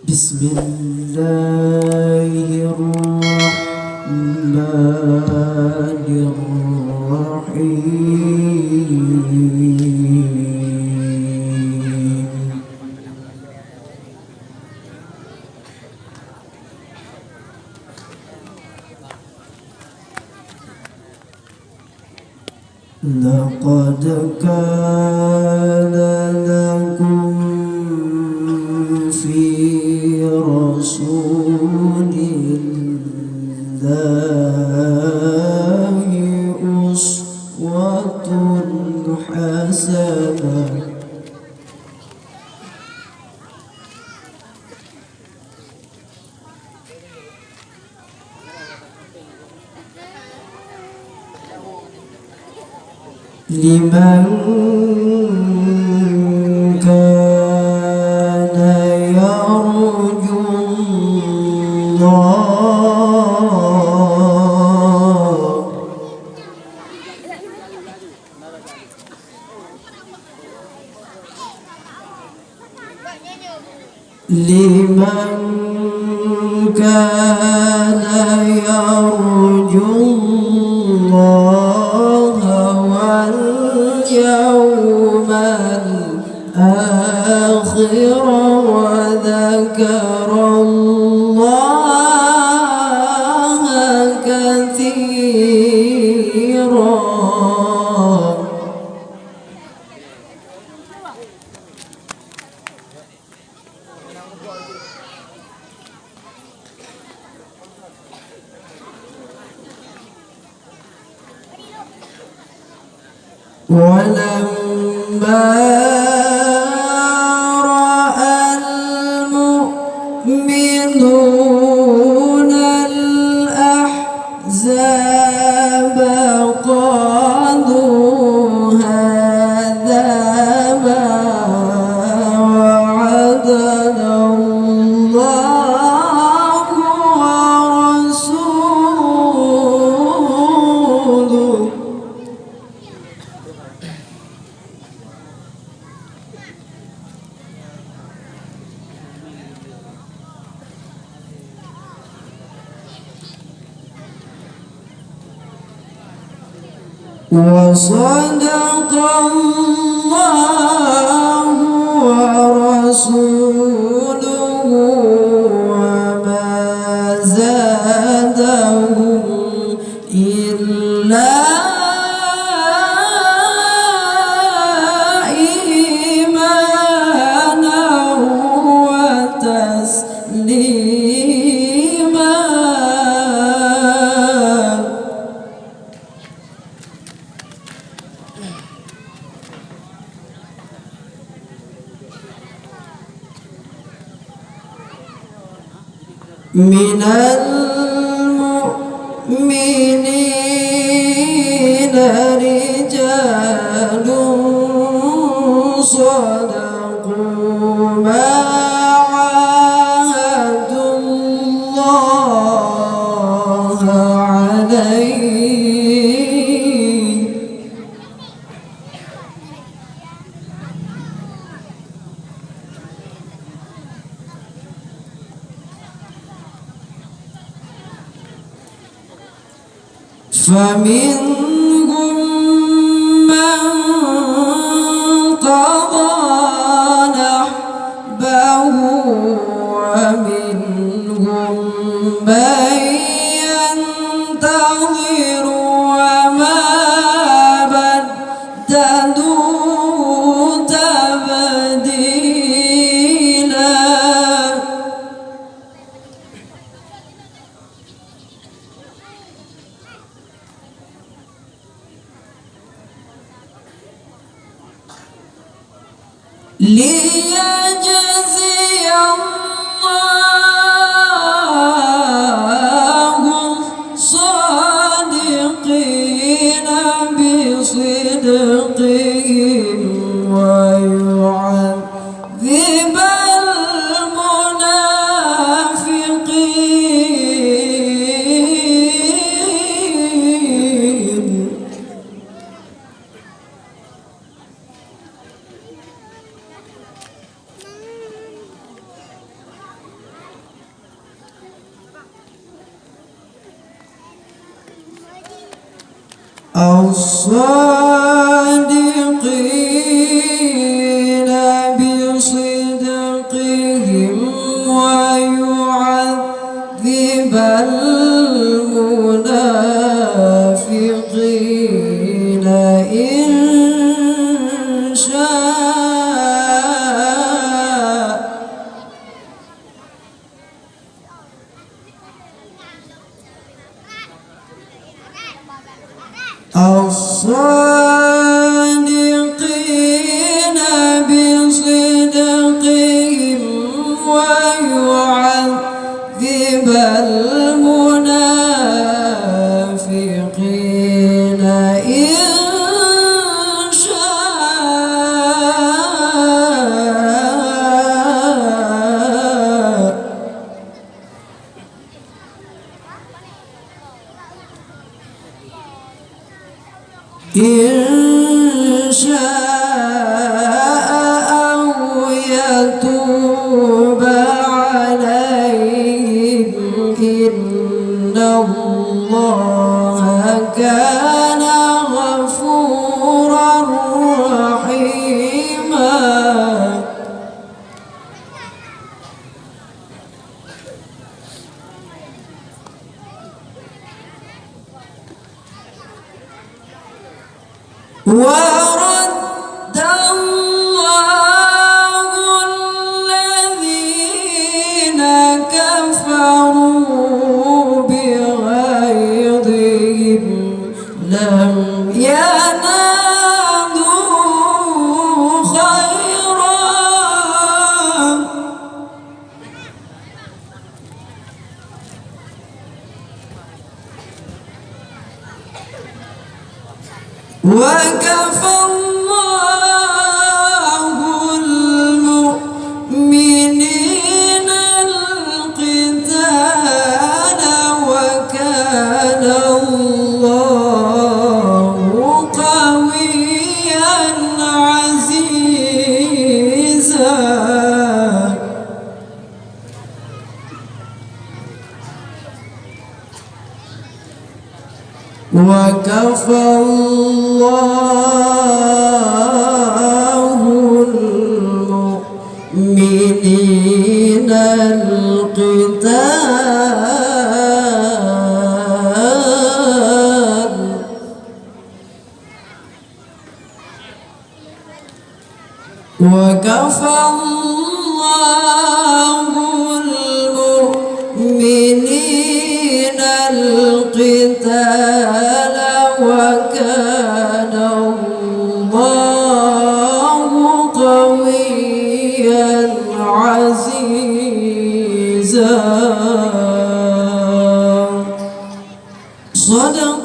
بسم الله الرحمن الرحيم لقد كان لكم في رسول الله أسوة حسنة لمن كان يرجو الله لمن كان يرجو الله واليوم الآخر وذكر الله كثيرا ولما رأى المؤمنون الأحزاب قالوا هذا ما وعدنا الله ورسوله وصدق الله ورسوله وما زادهم إلا إيمانا وتسليما من المؤمنين رجال صدقوا ما عاهدوا الله عليه فمنهم من قضى نحبه ومنهم من ينتظر وما بدلوا تبديلا ليجزي الله الصادقين بصدقهم ويعذب المنافقين الصادقين بصدقهم ويعذب المنافقين إن شاء. الصادقين بصدقهم ويعذب المنافقين إن شاء. إن شاء أو يتوب عليهم إن الله كان غفورا رحيما. ورد الله الذين كفروا بغيظهم لم ينالوا خيرا وكفى الله المؤمنين القتال وكان الله قويا عزيزا. وكفى الله المؤمنين القتال وكفى الله المؤمنين القتال وكان الله قويا عزيزا. صدق